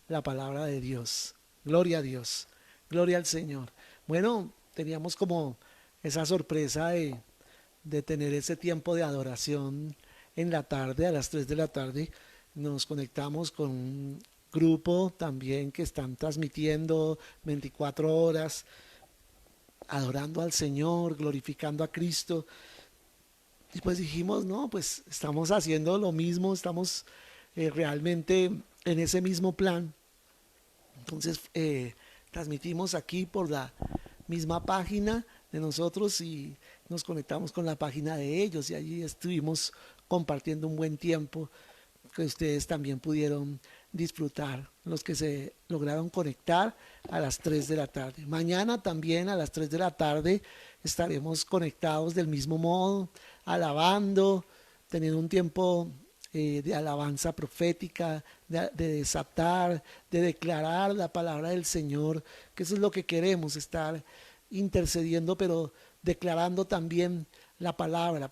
la palabra de Dios. Gloria a Dios, gloria al Señor. Bueno, teníamos como esa sorpresa de tener ese tiempo de adoración en la tarde, a las 3 de la tarde. Nos conectamos con un grupo también que están transmitiendo 24 horas, adorando al Señor, glorificando a Cristo. Y pues dijimos, no, pues estamos haciendo lo mismo, estamos realmente en ese mismo plan. Entonces transmitimos aquí por la misma página de nosotros y nos conectamos con la página de ellos y allí estuvimos compartiendo un buen tiempo que ustedes también pudieron disfrutar, los que se lograron conectar a las 3 de la tarde. Mañana también a las 3 de la tarde estaremos conectados del mismo modo, alabando, teniendo un tiempo de alabanza profética, de desatar, de declarar la palabra del Señor, que eso es lo que queremos, estar intercediendo, pero declarando también la palabra,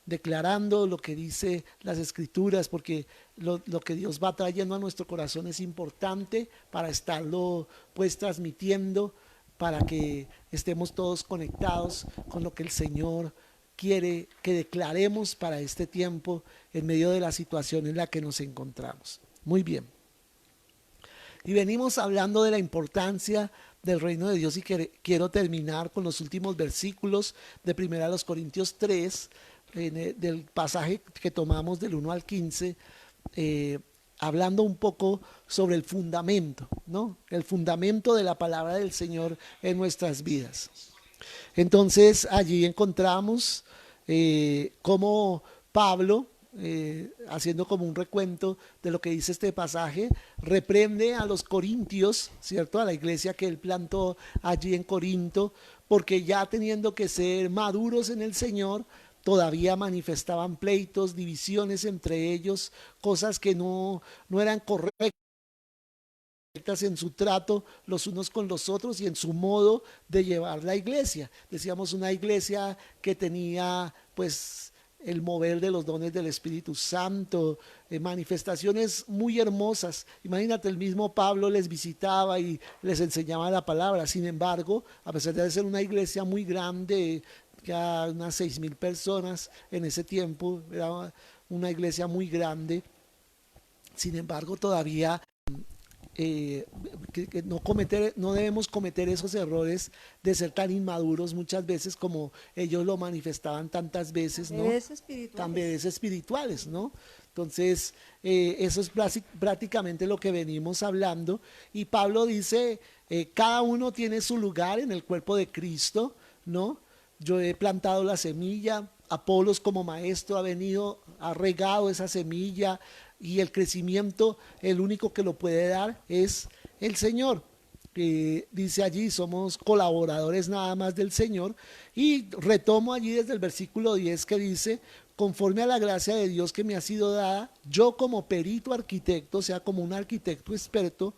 declarando lo que dice las escrituras, porque lo que Dios va trayendo a nuestro corazón es importante para estarlo pues transmitiendo, para que estemos todos conectados con lo que el Señor quiere que declaremos para este tiempo en medio de la situación en la que nos encontramos. Muy bien. Y venimos hablando de la importancia del reino de Dios y quiero terminar con los últimos versículos de 1 Corintios 3, del pasaje que tomamos del 1 al 15, hablando un poco sobre el fundamento, ¿no? El fundamento de la palabra del Señor en nuestras vidas. Entonces allí encontramos cómo Pablo, haciendo como un recuento de lo que dice este pasaje, reprende a los corintios, ¿cierto? A la iglesia que él plantó allí en Corinto, porque ya teniendo que ser maduros en el Señor, todavía manifestaban pleitos, divisiones entre ellos, cosas que no eran correctas en su trato los unos con los otros y en su modo de llevar la iglesia. Decíamos una iglesia que tenía pues el mover de los dones del Espíritu Santo, manifestaciones muy hermosas. Imagínate, el mismo Pablo les visitaba y les enseñaba la palabra. Sin embargo, a pesar de ser una iglesia muy grande, ya unas 6,000 personas en ese tiempo, era una iglesia muy grande, sin embargo todavía que no debemos cometer esos errores de ser tan inmaduros muchas veces como ellos lo manifestaban tantas veces, ¿no? Tan bebés espirituales, ¿no? Entonces, eso es prácticamente lo que venimos hablando. Y Pablo dice, cada uno tiene su lugar en el cuerpo de Cristo, ¿no? Yo he plantado la semilla, Apolos como maestro ha venido, ha regado esa semilla, y el crecimiento, el único que lo puede dar es el Señor. Dice allí, somos colaboradores nada más del Señor. Y retomo allí desde el versículo 10 que dice, conforme a la gracia de Dios que me ha sido dada, yo como perito arquitecto, o sea, como un arquitecto experto,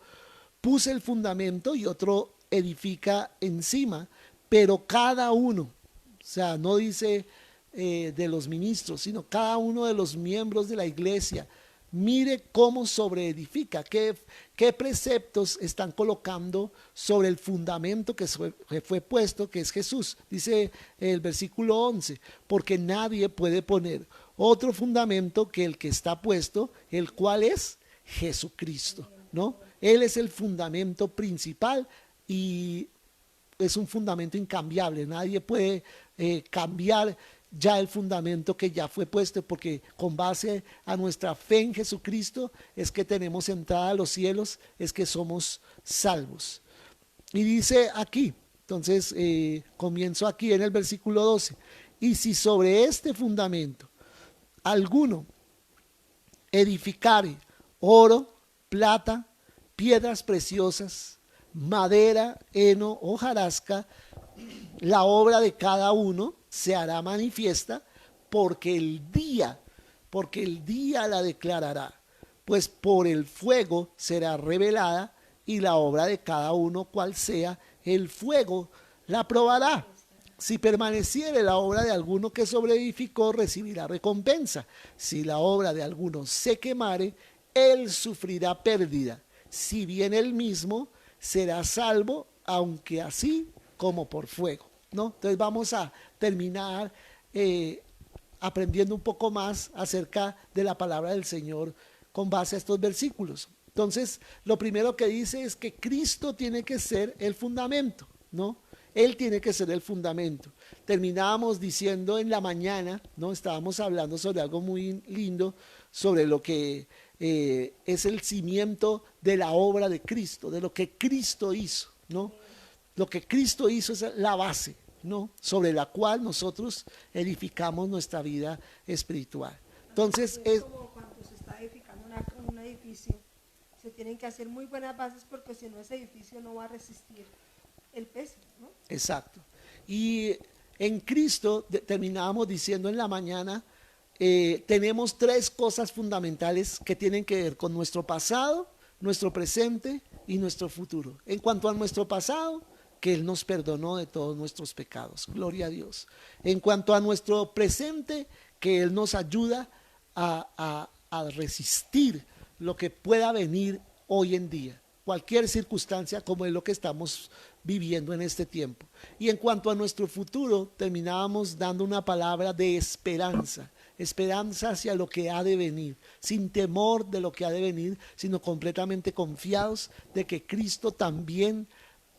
puse el fundamento y otro edifica encima, pero cada uno, o sea, no dice de los ministros, sino cada uno de los miembros de la iglesia, mire cómo sobreedifica, qué preceptos están colocando sobre el fundamento que fue puesto, que es Jesús. Dice el versículo 11, porque nadie puede poner otro fundamento que el que está puesto, el cual es Jesucristo, ¿no? Él es el fundamento principal y es un fundamento incambiable. Nadie puede cambiar ya el fundamento que ya fue puesto, porque con base a nuestra fe en Jesucristo es que tenemos entrada a los cielos, es que somos salvos. Y dice aquí, entonces comienzo aquí en el versículo 12, y si sobre este fundamento alguno edificare oro, plata, piedras preciosas, madera, heno, hojarasca, la obra de cada uno se hará manifiesta porque el día la declarará, pues por el fuego será revelada y la obra de cada uno cual sea, el fuego la probará. Si permaneciere la obra de alguno que sobreedificó, recibirá recompensa. Si la obra de alguno se quemare, él sufrirá pérdida, si bien él mismo será salvo, aunque así como por fuego, ¿no? Entonces vamos a terminar aprendiendo un poco más acerca de la palabra del Señor con base a estos versículos. Entonces, lo primero que dice es que Cristo tiene que ser el fundamento, ¿no? Él tiene que ser el fundamento. Terminábamos diciendo en la mañana, ¿no? Estábamos hablando sobre algo muy lindo, sobre lo que es el cimiento de la obra de Cristo, de lo que Cristo hizo, ¿no? Lo que Cristo hizo es la base, ¿no? Sobre la cual nosotros edificamos nuestra vida espiritual. Entonces, es como cuando se está edificando un edificio, se tienen que hacer muy buenas bases porque si no ese edificio no va a resistir el peso, ¿no? Exacto. Y en Cristo, terminábamos diciendo en la mañana, tenemos tres cosas fundamentales que tienen que ver con nuestro pasado, nuestro presente y nuestro futuro. En cuanto a nuestro pasado, que Él nos perdonó de todos nuestros pecados. Gloria a Dios. En cuanto a nuestro presente, que Él nos ayuda a resistir lo que pueda venir hoy en día. Cualquier circunstancia como es lo que estamos viviendo en este tiempo. Y en cuanto a nuestro futuro, terminábamos dando una palabra de esperanza. Esperanza hacia lo que ha de venir, sin temor de lo que ha de venir, sino completamente confiados de que Cristo también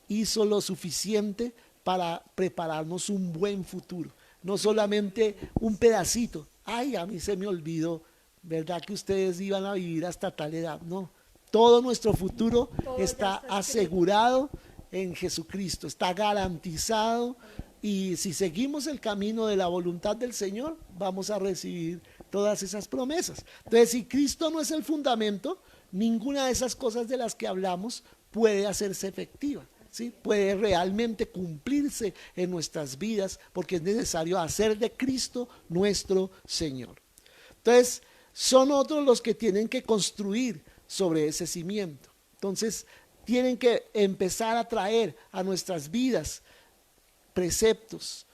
hizo lo suficiente para prepararnos un buen futuro, no solamente un pedacito. Ay, a mí se me olvidó, ¿verdad que ustedes iban a vivir hasta tal edad? No, todo nuestro futuro está asegurado en Jesucristo, está garantizado, y si seguimos el camino de la voluntad del Señor, vamos a recibir todas esas promesas. Entonces, si Cristo no es el fundamento, ninguna de esas cosas de las que hablamos puede hacerse efectiva. ¿Sí? Puede realmente cumplirse en nuestras vidas porque es necesario hacer de Cristo nuestro Señor. Entonces, son otros los que tienen que construir sobre ese cimiento. Entonces, tienen que empezar a traer a nuestras vidas preceptos,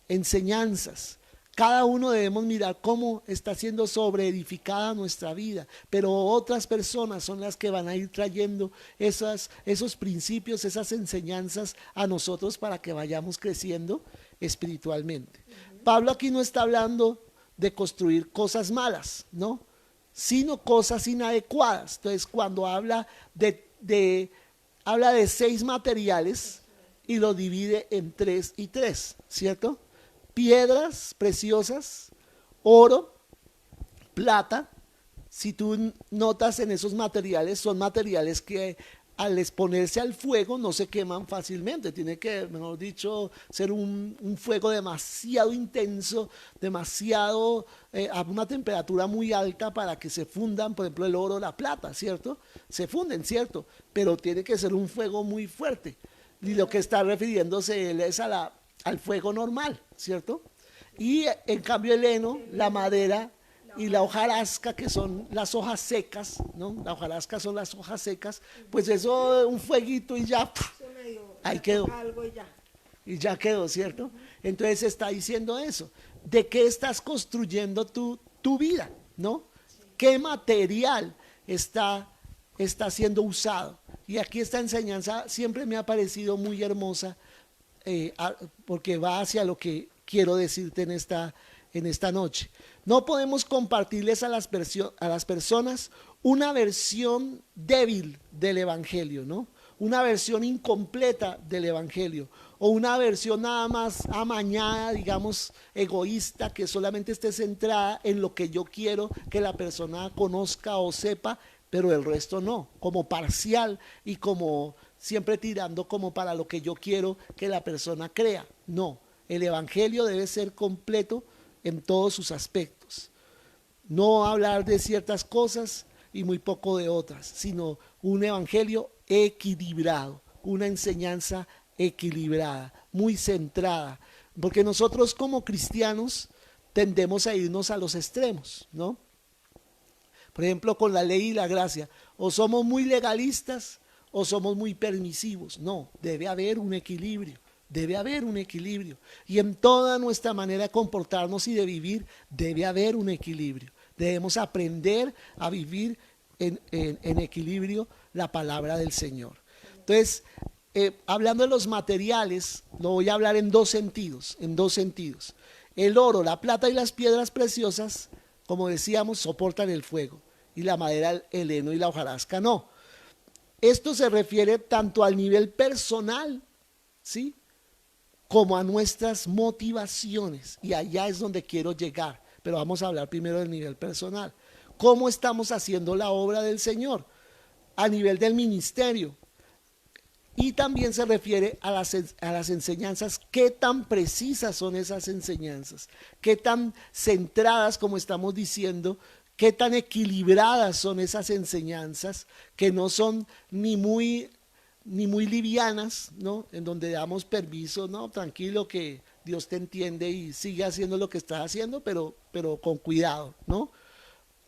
enseñanzas. Cada uno debemos mirar cómo está siendo sobreedificada nuestra vida, pero otras personas son las que van a ir trayendo esos principios, esas enseñanzas a nosotros para que vayamos creciendo espiritualmente. Pablo aquí no está hablando de construir cosas malas, ¿no? Sino cosas inadecuadas. Entonces, cuando habla habla de 6 materiales y lo divide en 3 y 3, ¿cierto? Piedras preciosas, oro, plata. Si tú notas en esos materiales, son materiales que al exponerse al fuego no se queman fácilmente. Tiene que, mejor dicho, ser un fuego demasiado intenso, demasiado a una temperatura muy alta para que se fundan, por ejemplo, el oro, la plata, ¿cierto? Se funden, ¿cierto? Pero tiene que ser un fuego muy fuerte. Y lo que está refiriéndose él es al fuego normal, ¿cierto? Y en cambio el heno, la madera y la hojarasca, que son las hojas secas, ¿no? La hojarasca son las hojas secas, pues eso, un fueguito y ya, ahí quedó. Y ya quedó, ¿cierto? Entonces está diciendo eso. ¿De qué estás construyendo tu vida, no? ¿Qué material está siendo usado? Y aquí esta enseñanza siempre me ha parecido muy hermosa, porque va hacia lo que quiero decirte en esta noche. No podemos compartirles a las personas una versión débil del Evangelio, ¿no? Una versión incompleta del Evangelio, o una versión nada más amañada, digamos, egoísta, que solamente esté centrada en lo que yo quiero que la persona conozca o sepa, pero el resto no, como parcial y como siempre tirando como para lo que yo quiero que la persona crea. No, el Evangelio debe ser completo en todos sus aspectos. No hablar de ciertas cosas y muy poco de otras, sino un Evangelio equilibrado, una enseñanza equilibrada, muy centrada, porque nosotros como cristianos tendemos a irnos a los extremos, ¿no? Por ejemplo, con la ley y la gracia, o somos muy legalistas o somos muy permisivos. No, debe haber un equilibrio, debe haber un equilibrio. Y en toda nuestra manera de comportarnos y de vivir, debe haber un equilibrio. Debemos aprender a vivir en equilibrio la palabra del Señor. Entonces, hablando de los materiales, lo voy a hablar en dos sentidos, El oro, la plata y las piedras preciosas, como decíamos, soportan el fuego, y la madera, el heno y la hojarasca no. Esto se refiere tanto al nivel personal, ¿sí?, como a nuestras motivaciones, y allá es donde quiero llegar, pero vamos a hablar primero del nivel personal. ¿Cómo estamos haciendo la obra del Señor? A nivel del ministerio. Y también se refiere a las enseñanzas, qué tan precisas son esas enseñanzas, qué tan centradas, como estamos diciendo, qué tan equilibradas son esas enseñanzas, que no son ni muy livianas, ¿no?, en donde damos permiso, no, tranquilo, que Dios te entiende y sigue haciendo lo que estás haciendo, pero con cuidado, ¿no?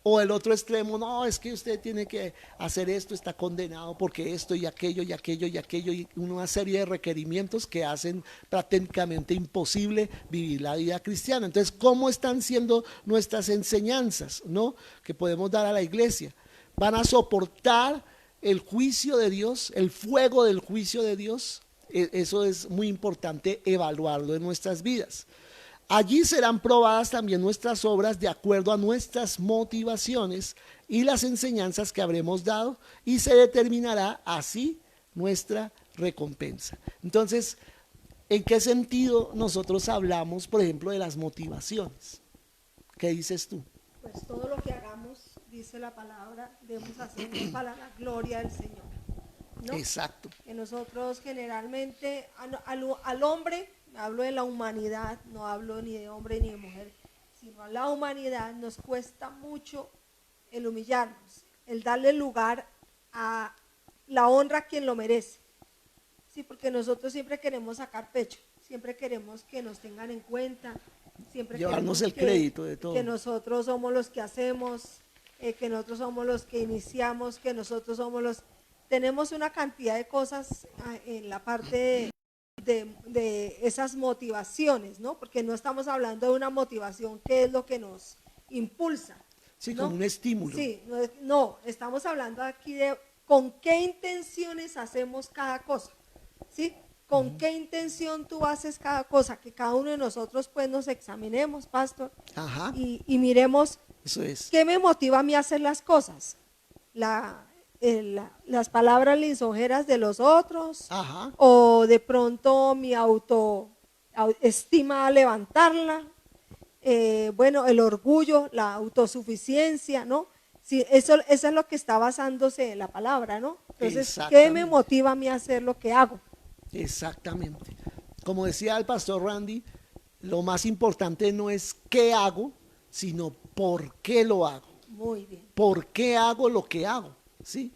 O el otro extremo, no, es que usted tiene que hacer esto, está condenado porque esto y aquello y aquello y aquello, y una serie de requerimientos que hacen prácticamente imposible vivir la vida cristiana. Entonces, ¿cómo están siendo nuestras enseñanzas, no?, que podemos dar a la iglesia? ¿Van a soportar el juicio de Dios, el fuego del juicio de Dios? Eso es muy importante evaluarlo en nuestras vidas. Allí serán probadas también nuestras obras de acuerdo a nuestras motivaciones y las enseñanzas que habremos dado, y se determinará así nuestra recompensa. Entonces, ¿en qué sentido nosotros hablamos, por ejemplo, de las motivaciones? ¿Qué dices tú? Pues todo lo que hagamos, dice la palabra, debemos hacerlo para la gloria del Señor, ¿no? Exacto. Que nosotros generalmente al hombre, hablo de la humanidad, no hablo ni de hombre ni de mujer, sino a la humanidad nos cuesta mucho el humillarnos, el darle lugar a la honra a quien lo merece. Sí, porque nosotros siempre queremos sacar pecho, siempre queremos que nos tengan en cuenta, siempre llevarnos el queremos crédito de todo. Que nosotros somos los que hacemos, que nosotros somos los que iniciamos, que nosotros somos los... Tenemos una cantidad de cosas en la parte de esas motivaciones, ¿no? Porque no estamos hablando de una motivación que es lo que nos impulsa. Sí, ¿no? como un estímulo. Sí, no, estamos hablando aquí de con qué intenciones hacemos cada cosa, ¿sí? ¿Con qué intención tú haces cada cosa? Que cada uno de nosotros pues nos examinemos, pastor, Ajá. y miremos. Eso es. ¿Qué me motiva a mí a hacer las cosas? Las palabras lisonjeras de los otros. Ajá. O de pronto mi autoestima levantarla, bueno, el orgullo, la autosuficiencia, ¿no? Sí, eso es lo que está basándose la palabra, ¿no? Entonces, ¿qué me motiva a mí a hacer lo que hago? Exactamente. Como decía el pastor Randy, lo más importante no es qué hago, sino por qué lo hago. Muy bien. ¿Por qué hago lo que hago? ¿Sí?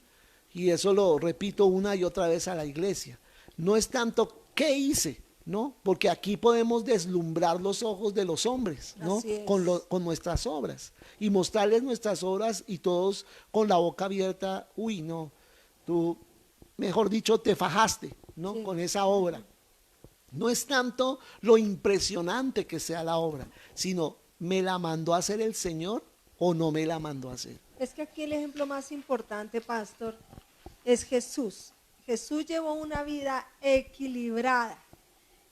Y eso lo repito una y otra vez a la iglesia. No es tanto qué hice, ¿no? Porque aquí podemos deslumbrar los ojos de los hombres, ¿no? Con nuestras obras, y mostrarles nuestras obras, y todos con la boca abierta, uy, no, tú, mejor dicho, te fajaste, ¿no? Sí. Con esa obra. No es tanto lo impresionante que sea la obra, sino ¿me la mandó a hacer el Señor o no me la mandó a hacer? Es que aquí el ejemplo más importante, pastor, es Jesús. Jesús llevó una vida equilibrada.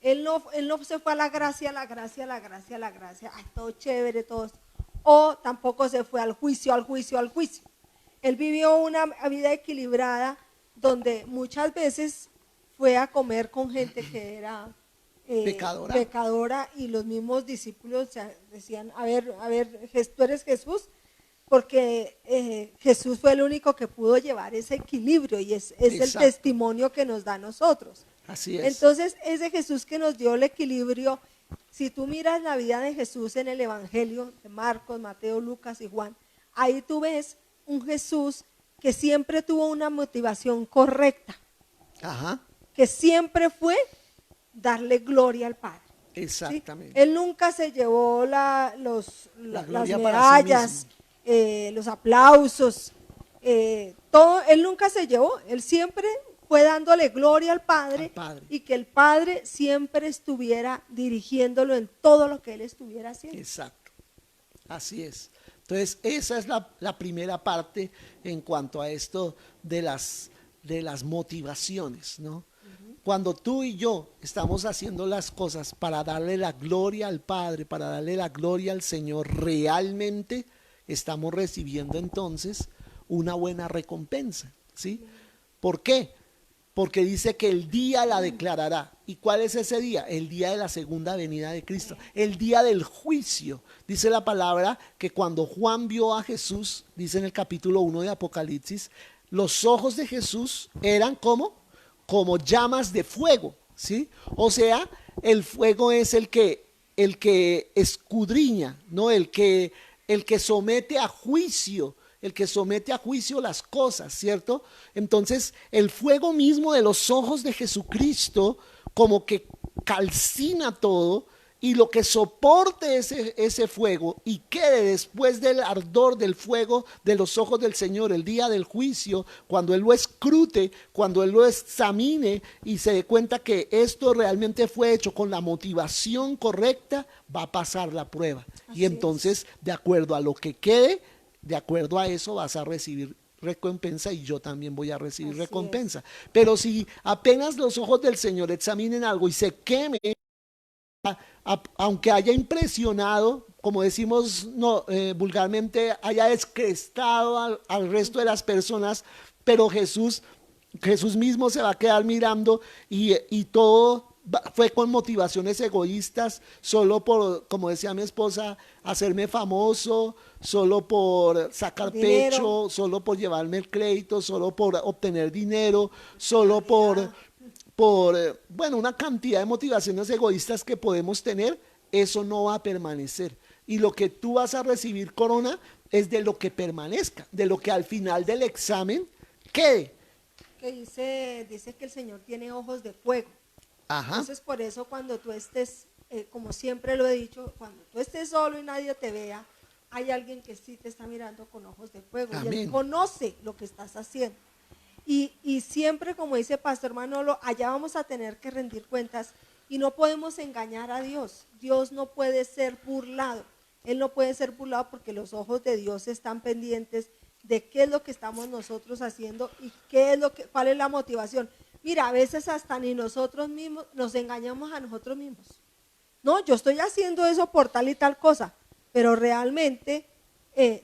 Él no se fue a la gracia, ay, todo chévere, todo. O tampoco se fue al juicio. Él vivió una vida equilibrada, donde muchas veces fue a comer con gente que era pecadora, y los mismos discípulos decían, a ver, ¿tú eres Jesús? Porque Jesús fue el único que pudo llevar ese equilibrio, y es el testimonio que nos da a nosotros. Así es. Entonces, ese Jesús que nos dio el equilibrio, si tú miras la vida de Jesús en el Evangelio de Marcos, Mateo, Lucas y Juan, ahí tú ves un Jesús que siempre tuvo una motivación correcta. Ajá. Que siempre fue darle gloria al Padre. Exactamente. ¿Sí? Él nunca se llevó las medallas, los aplausos, todo, él nunca se llevó, él siempre fue dándole gloria al Padre, y que el Padre siempre estuviera dirigiéndolo en todo lo que él estuviera haciendo. Exacto, así es. Entonces, esa es la primera parte en cuanto a esto de las motivaciones, ¿no? Cuando tú y yo estamos haciendo las cosas para darle la gloria al Padre, para darle la gloria al Señor, realmente estamos recibiendo entonces una buena recompensa, ¿sí? ¿Por qué? Porque dice que el día la declarará. ¿Y cuál es ese día? El día de la segunda venida de Cristo, el día del juicio. Dice la palabra que cuando Juan vio a Jesús, dice en el capítulo 1 de Apocalipsis, los ojos de Jesús eran como llamas de fuego, ¿sí? O sea, el fuego es el que escudriña, ¿no? El que somete a juicio, el que somete a juicio las cosas, ¿cierto? Entonces, el fuego mismo de los ojos de Jesucristo como que calcina todo, y lo que soporte ese fuego y quede después del ardor del fuego de los ojos del Señor el día del juicio, cuando Él lo escrute, cuando Él lo examine y se dé cuenta que esto realmente fue hecho con la motivación correcta, va a pasar la prueba. Así Y entonces, de acuerdo a lo que quede, de acuerdo a eso vas a recibir recompensa, y yo también voy a recibir Así recompensa. Pero si apenas los ojos del Señor examinen algo y se queme, aunque haya impresionado, como decimos no, vulgarmente, haya descrestado al resto de las personas, pero Jesús mismo se va a quedar mirando, y todo fue con motivaciones egoístas, solo por, como decía mi esposa, hacerme famoso, solo por sacar Dinero. pecho, solo por llevarme el crédito, solo por obtener dinero, solo por bueno, una cantidad de motivaciones egoístas que podemos tener. Eso no va a permanecer. Y lo que tú vas a recibir, corona, es de lo que permanezca, de lo que al final del examen quede. Que dice que el Señor tiene ojos de fuego. Ajá. Entonces, por eso cuando tú estés, como siempre lo he dicho, cuando tú estés solo y nadie te vea, hay alguien que sí te está mirando con ojos de fuego. Y Amén. Él conoce lo que estás haciendo. Y siempre, como dice Pastor Manolo, allá vamos a tener que rendir cuentas, y no podemos engañar a Dios. Dios no puede ser burlado. Él no puede ser burlado, porque los ojos de Dios están pendientes de qué es lo que estamos nosotros haciendo y cuál es la motivación. Mira, a veces hasta ni nosotros mismos nos engañamos a nosotros mismos. No, yo estoy haciendo eso por tal y tal cosa, pero realmente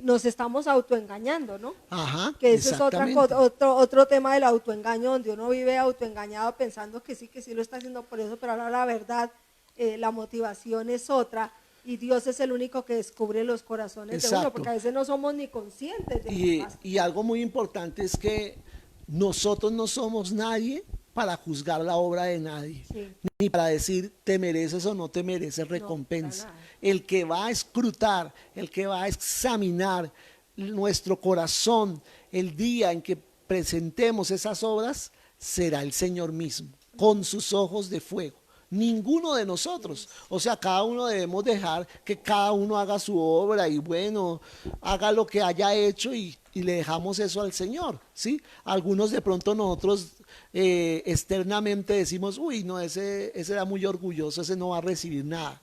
nos estamos autoengañando, ¿no? Ajá, Que ese es exactamente. otro tema del autoengaño, donde uno vive autoengañado pensando que sí lo está haciendo por eso, pero ahora la verdad, la motivación es otra, y Dios es el único que descubre los corazones de uno, Exacto. porque a veces no somos ni conscientes de lo que pasa. Y algo muy importante es que nosotros no somos nadie para juzgar la obra de nadie, Sí. ni para decir te mereces o no te mereces recompensa. para nada. El que va a escrutar, el que va a examinar nuestro corazón el día en que presentemos esas obras, será el Señor mismo, con sus ojos de fuego. Ninguno de nosotros. O sea, cada uno debemos dejar que cada uno haga su obra, y bueno, haga lo que haya hecho, y le dejamos eso al Señor, ¿sí? Algunos de pronto nosotros externamente decimos, uy, no, ese era muy orgulloso, ese no va a recibir nada.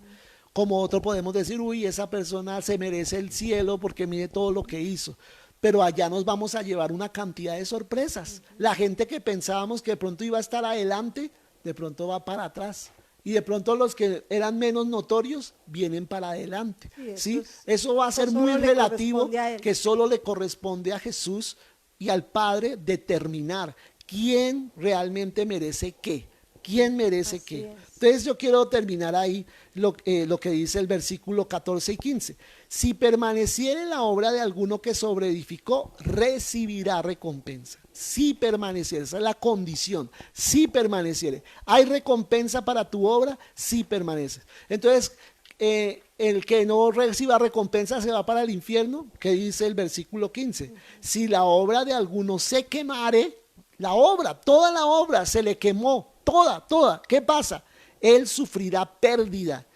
Como otro podemos decir, uy, esa persona se merece el cielo porque mire todo lo que hizo. Pero allá nos vamos a llevar una cantidad de sorpresas. La gente que pensábamos que de pronto iba a estar adelante, de pronto va para atrás. Y de pronto los que eran menos notorios vienen para adelante. Sí, ¿Sí? Eso va a ser solo muy le relativo, corresponde a Él. que solo le corresponde a Jesús y al Padre determinar quién realmente merece qué. ¿Quién merece Así qué? es. Entonces yo quiero terminar ahí lo que dice el versículo 14 y 15. Si permaneciere la obra de alguno que sobreedificó, recibirá recompensa. Si permaneciere, esa es la condición. Si permaneciere. ¿Hay recompensa para tu obra? Si permaneces. Entonces, el que no reciba recompensa se va para el infierno. ¿Qué dice el versículo 15? Si la obra de alguno se quemare, la obra, toda la obra se le quemó, toda. ¿Qué pasa? Él sufrirá pérdida.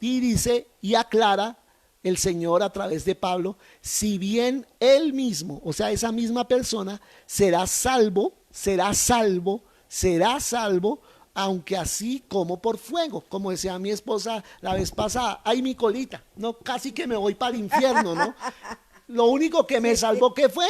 Y dice y aclara el Señor a través de Pablo, si bien él mismo, o sea, esa misma persona, será salvo, aunque así como por fuego, como decía mi esposa la vez pasada, ay mi colita, no, casi que me voy para el infierno, ¿no? Lo único que me Sí, salvó, ¿qué fue?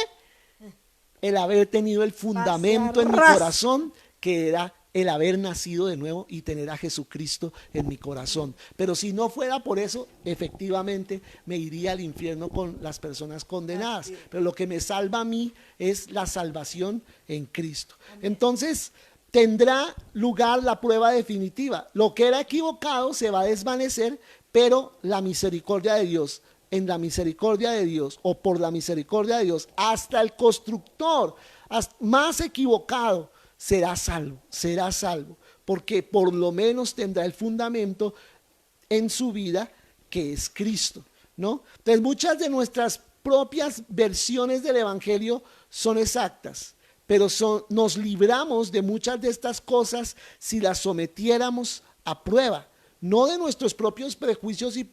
El haber tenido el pase a fundamento en mi ras. corazón, que era el haber nacido de nuevo y tener a Jesucristo en mi corazón. Pero si no fuera por eso, efectivamente me iría al infierno con las personas condenadas. Así es. Pero lo que me salva a mí es la salvación en Cristo. Entonces, tendrá lugar la prueba definitiva. Lo que era equivocado se va a desvanecer, pero la misericordia de Dios, en la misericordia de Dios o por la misericordia de Dios, hasta el constructor más equivocado será salvo, porque por lo menos tendrá el fundamento en su vida que es Cristo, ¿no? Entonces muchas de nuestras propias versiones del Evangelio son exactas, pero nos libramos de muchas de estas cosas si las sometiéramos a prueba, no de nuestros propios prejuicios y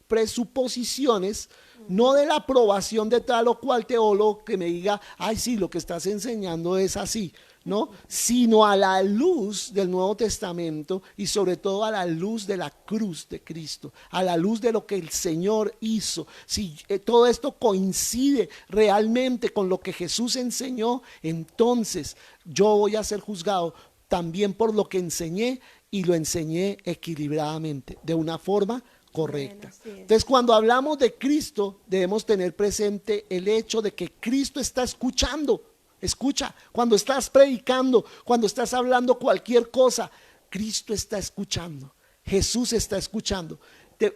presuposiciones, no de la aprobación de tal o cual teólogo que me diga, ay sí, lo que estás enseñando es así, ¿no? Sino a la luz del Nuevo Testamento y sobre todo a la luz de la cruz de Cristo, a la luz de lo que el Señor hizo. Si todo esto coincide realmente con lo que Jesús enseñó, entonces yo voy a ser juzgado también por lo que enseñé, y lo enseñé equilibradamente, de una forma correcta. Bueno, sí es. Entonces, cuando hablamos de Cristo, debemos tener presente el hecho de que Cristo está escuchando. Escucha, cuando estás predicando, cuando estás hablando cualquier cosa, Cristo está escuchando. Jesús está escuchando.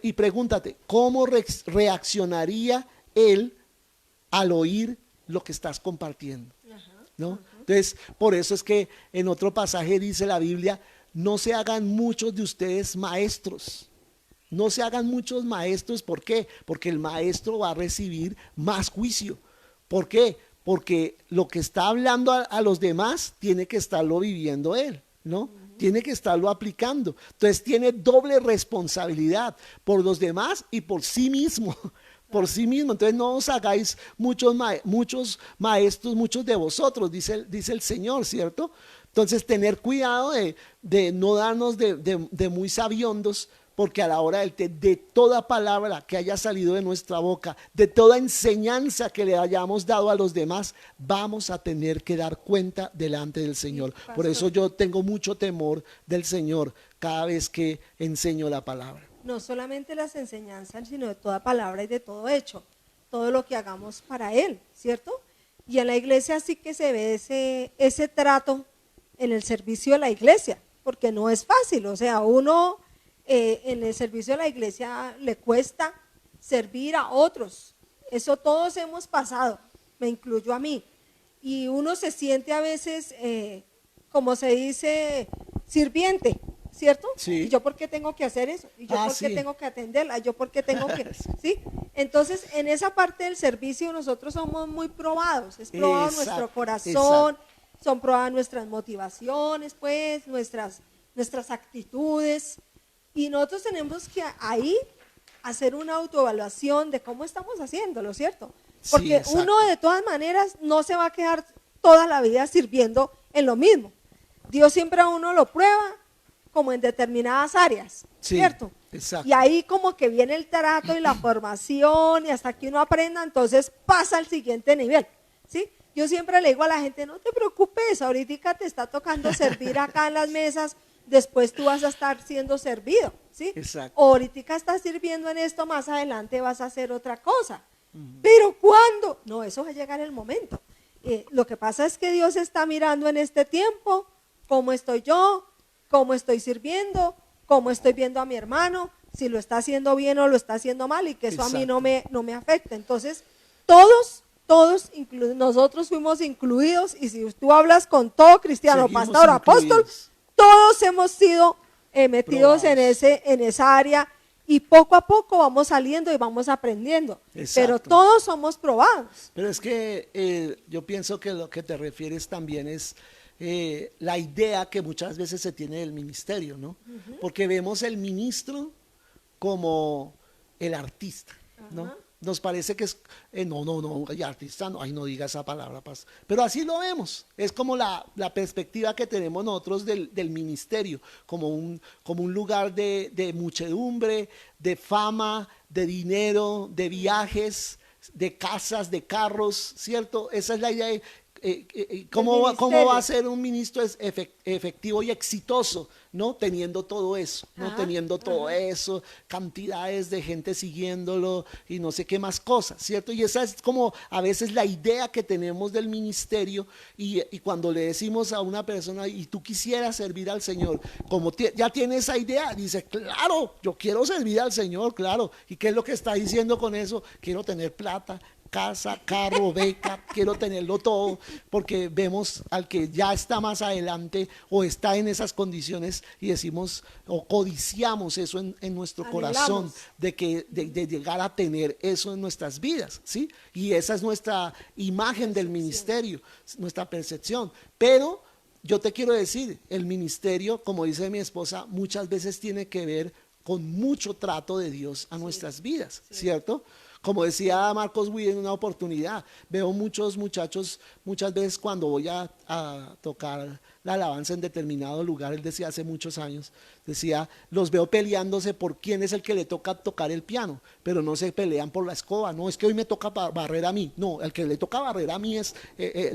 Y pregúntate, ¿cómo reaccionaría Él al oír lo que estás compartiendo? ¿No? Entonces, por eso es que en otro pasaje dice la Biblia, no se hagan muchos de ustedes maestros. No se hagan muchos maestros, ¿por qué? Porque el maestro va a recibir más juicio. ¿Por qué? Porque lo que está hablando a los demás tiene que estarlo viviendo él, ¿no? Tiene que estarlo aplicando. Entonces tiene doble responsabilidad por los demás y por sí mismo. Por sí mismo. Entonces no os hagáis muchos maestros, muchos de vosotros, dice el Señor, ¿cierto? Entonces tener cuidado de no darnos de muy sabiondos, porque a la hora de toda palabra que haya salido de nuestra boca, de toda enseñanza que le hayamos dado a los demás, vamos a tener que dar cuenta delante del Señor. pastor. Por eso yo tengo mucho temor del Señor cada vez que enseño la palabra. No solamente las enseñanzas, sino de toda palabra y de todo hecho, todo lo que hagamos para Él, ¿cierto? Y en la iglesia sí que se ve ese trato en el servicio de la iglesia, porque no es fácil, o sea, uno en el servicio de la iglesia le cuesta servir a otros, eso todos hemos pasado, me incluyo a mí, y uno se siente a veces, como se dice, sirviente, ¿cierto? Sí. ¿Y yo por qué tengo que hacer eso? ¿Y yo por qué sí. tengo que atenderla? ¿Yo por qué tengo que...? ¿Sí? Entonces, en esa parte del servicio nosotros somos muy probados, es probado Exacto, nuestro corazón, exacto. son probadas nuestras motivaciones, pues, nuestras actitudes, y nosotros tenemos que ahí hacer una autoevaluación de cómo estamos haciéndolo, ¿cierto? Porque Sí, exacto. uno de todas maneras no se va a quedar toda la vida sirviendo en lo mismo. Dios siempre a uno lo prueba como en determinadas áreas, Sí, ¿cierto? exacto. Y ahí como que viene el trato y la formación y hasta que uno aprenda, entonces pasa al siguiente nivel, ¿sí? Yo siempre le digo a la gente, no te preocupes, ahorita te está tocando servir acá en las mesas, después tú vas a estar siendo servido, ¿sí? Exacto. O ahorita estás sirviendo en esto, más adelante vas a hacer otra cosa. Pero ¿cuándo? No, eso va a llegar el momento. Lo que pasa es que Dios está mirando en este tiempo cómo estoy yo, cómo estoy sirviendo, cómo estoy viendo a mi hermano, si lo está haciendo bien o lo está haciendo mal y que eso a mí no me afecta. Entonces, todos, nosotros fuimos incluidos y si tú hablas con todo cristiano, Seguimos pastor, apóstol, incluidos. todos hemos sido metidos Probados. en esa área y poco a poco vamos saliendo y vamos aprendiendo. Exacto. Pero todos somos probados. Pero es que yo pienso que lo que te refieres también es la idea que muchas veces se tiene del ministerio, ¿no? Porque vemos el ministro como el artista, ¿no? Ajá. nos parece que es, no, y artista no, ay no diga esa palabra, pero así lo vemos, es como la perspectiva que tenemos nosotros del ministerio, como un lugar de muchedumbre, de fama, de dinero, de viajes, de casas, de carros, ¿cierto? Esa es la idea de cómo va a ser un ministro efectivo y exitoso, ¿no? Teniendo todo eso, ¿no? Ajá, Teniendo todo eso, cantidades de gente siguiéndolo y no sé qué más cosas, ¿cierto? Y esa es como a veces la idea que tenemos del ministerio y cuando le decimos a una persona, y tú quisieras servir al Señor, como ya tiene esa idea, dice, claro, yo quiero servir al Señor, claro. ¿Y qué es lo que está diciendo con eso? Quiero tener plata, casa, carro, beca, quiero tenerlo todo, porque vemos al que ya está más adelante o está en esas condiciones y decimos o codiciamos eso en nuestro corazón, de llegar a tener eso en nuestras vidas, ¿sí? Y esa es nuestra imagen del ministerio, nuestra percepción. Pero yo te quiero decir, el ministerio, como dice mi esposa, muchas veces tiene que ver con mucho trato de Dios a nuestras vidas, ¿cierto? Como decía Marcos Witt en una oportunidad, veo muchos muchachos, muchas veces cuando voy a tocar la alabanza en determinado lugar, él decía hace muchos años, decía, los veo peleándose por quién es el que le toca tocar el piano, pero no se pelean por la escoba, no es que hoy me toca barrer a mí, no, el que le toca barrer a mí es,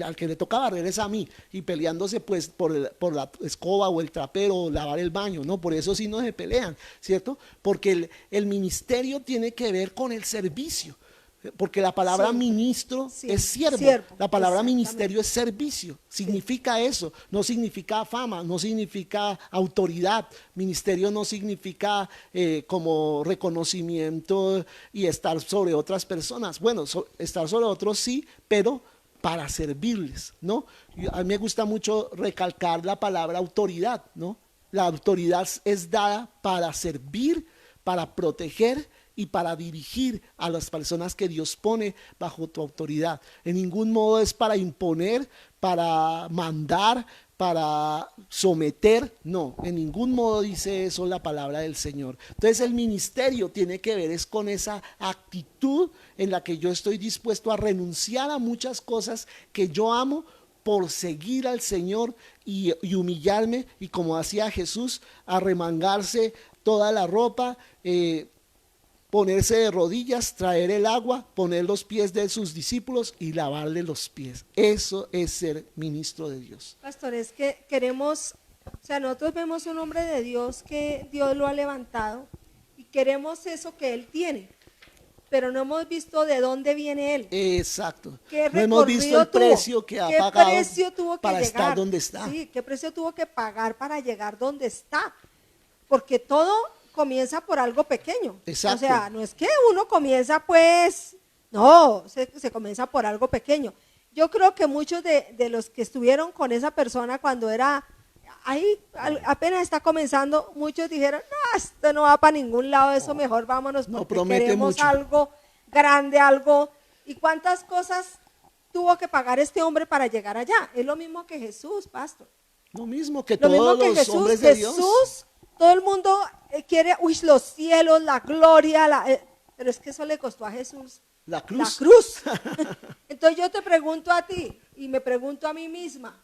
al que le toca barrer es a mí, y peleándose pues por la escoba o el trapero o lavar el baño, no, por eso sí no se pelean, ¿cierto? Porque el ministerio tiene que ver con el servicio. Porque la palabra ministro es siervo, la palabra ministerio es servicio, significa eso, no significa fama, no significa autoridad, ministerio no significa como reconocimiento y estar sobre otras personas, bueno, estar sobre otros sí, pero para servirles, ¿no? A mí me gusta mucho recalcar la palabra autoridad, ¿no? La autoridad es dada para servir, para proteger y para dirigir a las personas que Dios pone bajo tu autoridad. En ningún modo es para imponer, para mandar, para someter, no, en ningún modo dice eso la palabra del Señor. Entonces el ministerio tiene que ver es con esa actitud en la que yo estoy dispuesto a renunciar a muchas cosas que yo amo por seguir al Señor y humillarme, y como hacía Jesús, arremangarse toda la ropa, ponerse de rodillas, traer el agua, poner los pies de sus discípulos y lavarle los pies. Eso es ser ministro de Dios. Pastor, es que queremos, o sea, nosotros vemos un hombre de Dios que Dios lo ha levantado y queremos eso que él tiene, pero no hemos visto de dónde viene él. Exacto. ¿Qué no hemos visto el precio que ha pagado para estar donde está. Sí, qué precio tuvo que pagar para llegar donde está. Porque todo comienza por algo pequeño. Exacto. O sea, no es que uno comienza pues, no, se comienza por algo pequeño. Yo creo que muchos de los que estuvieron con esa persona cuando era, ahí apenas está comenzando, muchos dijeron, no, esto no va para ningún lado, eso mejor vámonos porque queremos mucho. Algo grande, algo. ¿Y cuántas cosas tuvo que pagar este hombre para llegar allá? Es lo mismo que Jesús, pastor. Lo mismo que todos los Jesús, hombres de Dios. Jesús, todo el mundo quiere, los cielos, la gloria, pero es que eso le costó a Jesús. La cruz. La cruz. Entonces yo te pregunto a ti y me pregunto a mí misma,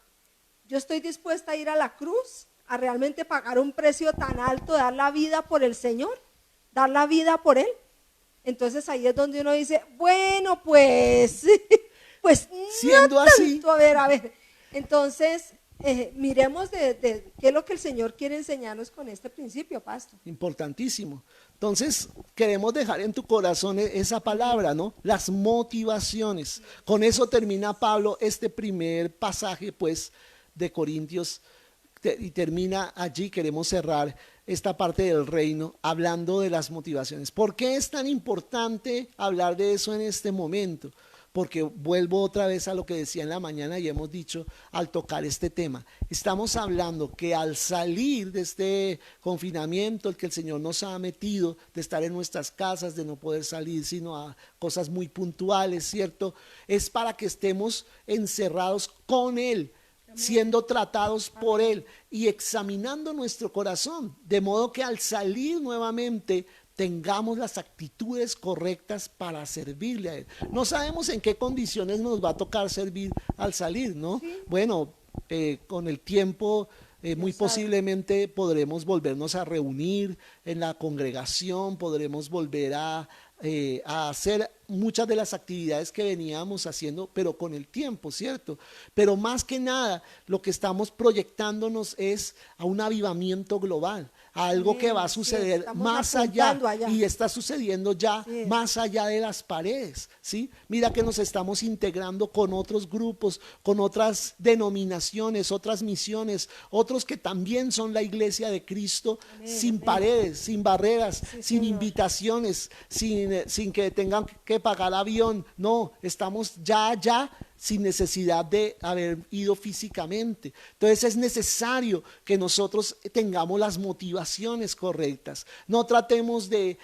¿yo estoy dispuesta a ir a la cruz? ¿A realmente pagar un precio tan alto, dar la vida por el Señor? ¿Dar la vida por Él? Entonces ahí es donde uno dice, bueno, pues, pues siendo no así. tanto, a ver. Entonces, miremos de qué es lo que el Señor quiere enseñarnos con este principio, pastor. Importantísimo. Entonces, queremos dejar en tu corazón esa palabra, ¿no? Las motivaciones. Con eso termina Pablo este primer pasaje, pues, de Corintios, y termina allí. Queremos cerrar esta parte del reino hablando de las motivaciones. ¿Por qué es tan importante hablar de eso en este momento? Porque vuelvo otra vez a lo que decía en la mañana y hemos dicho al tocar este tema. Estamos hablando que al salir de este confinamiento, el que el Señor nos ha metido, de estar en nuestras casas, de no poder salir sino a cosas muy puntuales, ¿cierto? Es para que estemos encerrados con Él, siendo tratados por Él y examinando nuestro corazón, de modo que al salir nuevamente tengamos las actitudes correctas para servirle a Él. No sabemos en qué condiciones nos va a tocar servir al salir, ¿no? Sí. Bueno, con el tiempo muy Dios sabe. posiblemente podremos volvernos a reunir en la congregación, podremos volver a hacer muchas de las actividades que veníamos haciendo, pero con el tiempo, ¿cierto? Pero más que nada, lo que estamos proyectándonos es a un avivamiento global, a algo que va a Sí, suceder estamos más allá, apuntando allá. y está sucediendo ya Así es. más allá de las paredes, ¿sí? Mira que nos estamos integrando con otros grupos, con otras denominaciones, otras misiones, otros que también son la iglesia de Cristo, Amén, sin amén. paredes, sin barreras, Sí, sin Señor. invitaciones, sin que tengan que pagar avión. No, estamos ya sin necesidad de haber ido físicamente. Entonces es necesario que nosotros tengamos las motivaciones correctas. No tratemos de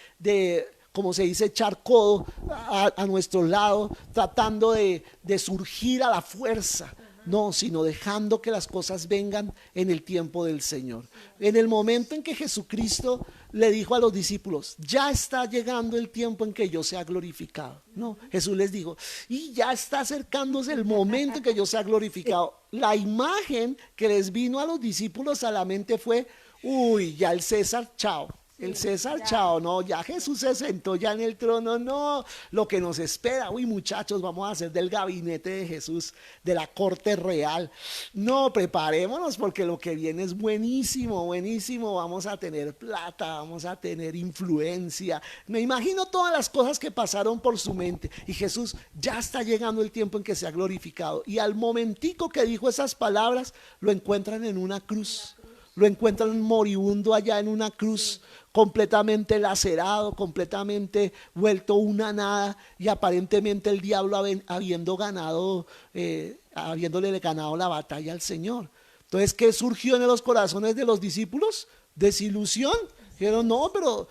como se dice, echar codo a nuestro lado, tratando de surgir a la fuerza. No, sino dejando que las cosas vengan en el tiempo del Señor. En el momento en que Jesucristo le dijo a los discípulos, ya está llegando el tiempo en que yo sea glorificado. No, Jesús les dijo, y ya está acercándose el momento en que yo sea glorificado. La imagen que les vino a los discípulos a la mente fue, uy, ya el César, chao. El César, ya. chao, no, ya Jesús se sentó ya en el trono, no, lo que nos espera, uy muchachos, vamos a hacer del gabinete de Jesús, de la corte real, no, preparémonos porque lo que viene es buenísimo, buenísimo, vamos a tener plata, vamos a tener influencia, me imagino todas las cosas que pasaron por su mente, y Jesús, ya está llegando el tiempo en que sea glorificado, y al momentico que dijo esas palabras, lo encuentran en una cruz. Lo encuentran moribundo allá en una cruz, completamente lacerado, completamente vuelto una nada, y aparentemente el diablo habiendo ganado, habiéndole ganado la batalla al Señor. Entonces, ¿qué surgió en los corazones de los discípulos? Desilusión. Dijeron, no, pero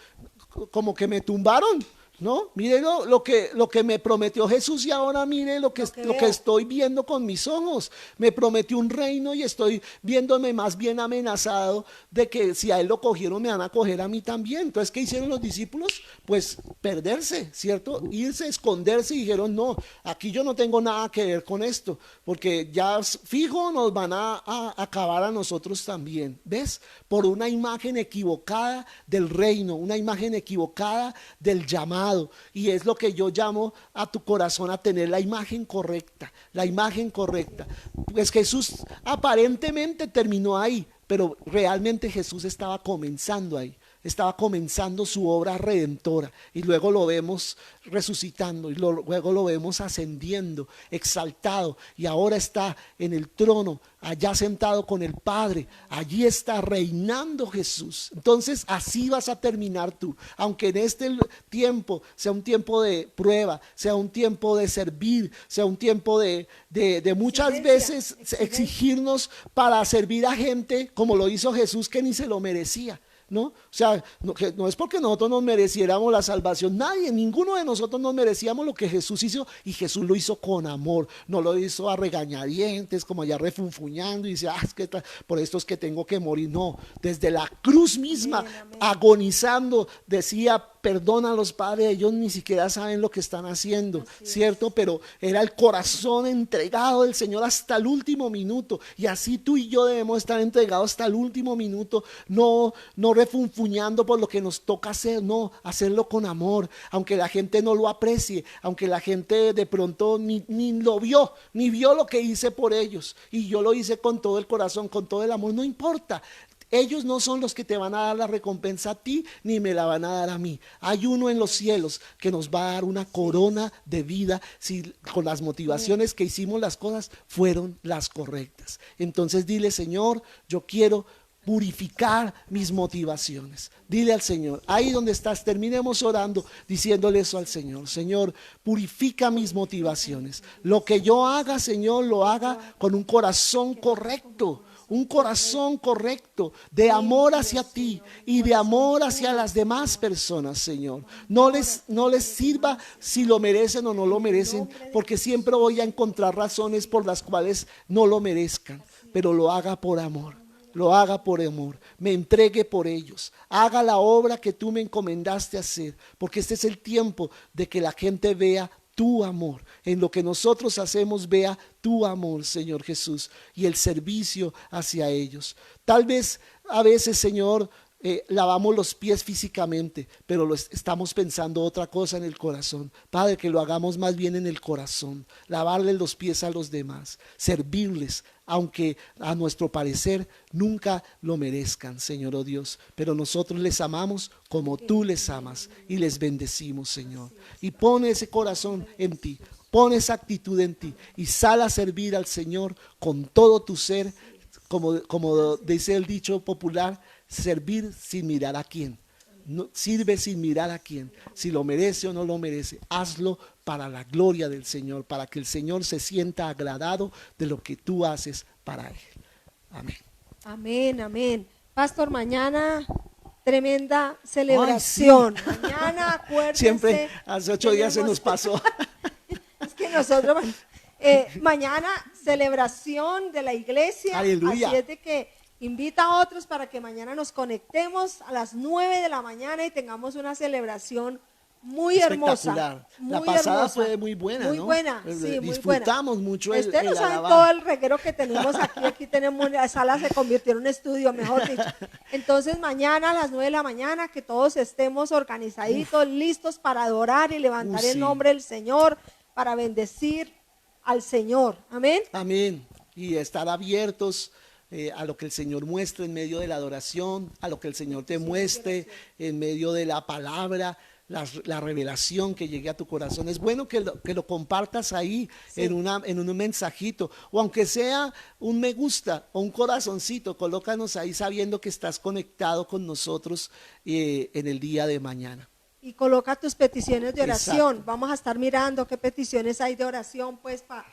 como que me tumbaron. No, mire lo que me prometió Jesús, y ahora mire lo que veo. estoy viendo con mis ojos. Me prometió un reino y estoy viéndome más bien amenazado de que si a él lo cogieron me van a coger a mí también. Entonces, ¿qué hicieron los discípulos? Pues perderse, ¿cierto? Irse, esconderse, y dijeron, no, aquí yo no tengo nada que ver con esto, porque ya fijo nos van a acabar a nosotros también. ¿Ves? Por una imagen equivocada del reino, una imagen equivocada del llamado. Y es lo que yo llamo a tu corazón a tener la imagen correcta, la imagen correcta. Pues Jesús aparentemente terminó ahí, pero realmente Jesús estaba comenzando ahí. Estaba comenzando su obra redentora, y luego lo vemos resucitando, y luego lo vemos ascendiendo, exaltado, y ahora está en el trono, allá sentado con el Padre. Allí está reinando Jesús. Entonces así vas a terminar tú, aunque en este tiempo sea un tiempo de prueba, sea un tiempo de servir, sea un tiempo de muchas veces exigirnos para servir a gente, como lo hizo Jesús, que ni se lo merecía. ¿No? O sea, no es porque nosotros nos mereciéramos la salvación, nadie, ninguno de nosotros nos merecíamos lo que Jesús hizo, y Jesús lo hizo con amor, no lo hizo a regañadientes, como allá refunfuñando y dice, es que por esto es que tengo que morir. No, desde la cruz misma, Amén, amén. agonizando, decía, perdónalos, Padre, ellos ni siquiera saben lo que están haciendo, ¿cierto? Pero era el corazón entregado del Señor hasta el último minuto, y así tú y yo debemos estar entregados hasta el último minuto, no refunfuñando por lo que nos toca hacer, no, hacerlo con amor, aunque la gente no lo aprecie, aunque la gente de pronto ni lo vio, ni vio lo que hice por ellos, y yo lo hice con todo el corazón, con todo el amor, no importa. Ellos no son los que te van a dar la recompensa a ti, ni me la van a dar a mí. Hay uno en los cielos que nos va a dar una corona de vida si con las motivaciones que hicimos las cosas fueron las correctas. Entonces dile, Señor, yo quiero purificar mis motivaciones. Dile al Señor, ahí donde estás, terminemos orando, diciéndole eso al Señor. Señor, purifica mis motivaciones. Lo que yo haga, Señor, lo haga con un corazón correcto. Un corazón correcto, de amor hacia ti y de amor hacia las demás personas, Señor. No les sirva si lo merecen o no lo merecen, porque siempre voy a encontrar razones por las cuales no lo merezcan, pero lo haga por amor. lo haga por amor, me entregue por ellos, haga la obra que tú me encomendaste hacer, porque este es el tiempo de que la gente vea tu amor, en lo que nosotros hacemos vea tu amor, Señor Jesús, y el servicio hacia ellos. Tal vez a veces, Señor, lavamos los pies físicamente, pero estamos pensando otra cosa en el corazón. Padre, que lo hagamos más bien en el corazón, lavarle los pies a los demás, servirles, aunque a nuestro parecer nunca lo merezcan, Señor, oh Dios, pero nosotros les amamos como tú les amas y les bendecimos, Señor. Y pone ese corazón en ti, pone esa actitud en ti y sal a servir al Señor con todo tu ser, como dice el dicho popular, servir sin mirar a quién. No, sirve sin mirar a quién, si lo merece o no lo merece. Hazlo para la gloria del Señor, para que el Señor se sienta agradado de lo que tú haces para Él. Amén. Amén, amén. Pastor, mañana tremenda celebración. Ay, sí. Mañana, acuérdense. Siempre hace 8 días se nos pasó. Es que nosotros, mañana celebración de la iglesia. Aleluya. Así es de que invita a otros para que mañana nos conectemos a las 9 de la mañana y tengamos una celebración muy hermosa. La pasada fue muy buena, muy ¿no? buena, sí, muy disfrutamos buena. mucho el Ustedes no saben alabar. todo el reguero que tenemos aquí. Aquí tenemos, la sala se convirtió en un estudio, mejor dicho. Entonces mañana a las 9 de la mañana que todos estemos organizaditos, listos para adorar y levantar sí. el nombre del Señor, para bendecir al Señor. Amén. Amén. Y estar abiertos a lo que el Señor muestre en medio de la adoración, a lo que el Señor te muestre en medio de la palabra, la revelación que llegue a tu corazón. Es bueno que lo compartas ahí, sí, en un mensajito, o aunque sea un me gusta o un corazoncito, colócanos ahí sabiendo que estás conectado con nosotros en el día de mañana. Y coloca tus peticiones de oración. Exacto. Vamos a estar mirando qué peticiones hay de oración, pues, para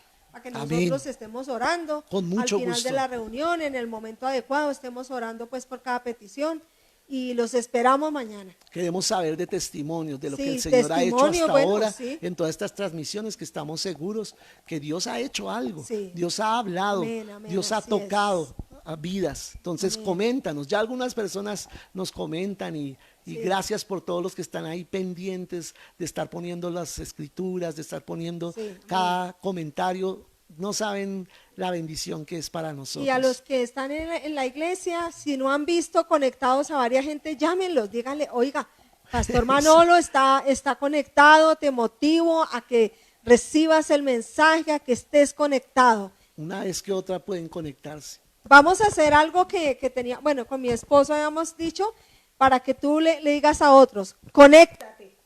que nosotros Amén. Estemos orando. Con mucho al final gusto. de la reunión, en el momento adecuado, estemos orando pues por cada petición y los esperamos mañana. Queremos saber de testimonios de lo Sí, que el Señor ha hecho hasta bueno, ahora sí, en todas estas transmisiones, que estamos seguros que Dios ha hecho algo, sí, Dios ha hablado, amén, amén, Dios ha así tocado es. a vidas. Entonces Amén. coméntanos, ya algunas personas nos comentan y Sí. gracias por todos los que están ahí pendientes de estar poniendo las escrituras, de estar poniendo Sí, cada comentario. No saben la bendición que es para nosotros. Y a los que están en la iglesia, si no han visto conectados a varias gente, llámenlos, díganle, oiga, Pastor Manolo está conectado, te motivo a que recibas el mensaje, a que estés conectado. Una vez que otra pueden conectarse. Vamos a hacer algo que tenía, bueno, con mi esposo habíamos dicho, para que tú le digas a otros, conéctate.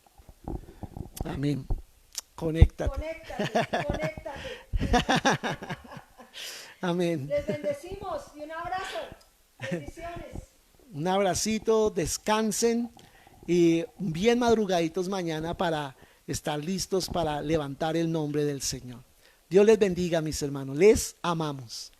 Amén. Conéctate. Conéctate. Amén. Les bendecimos y un abrazo. Bendiciones. Un abracito, descansen y bien madrugaditos mañana para estar listos para levantar el nombre del Señor. Dios les bendiga, mis hermanos. Les amamos.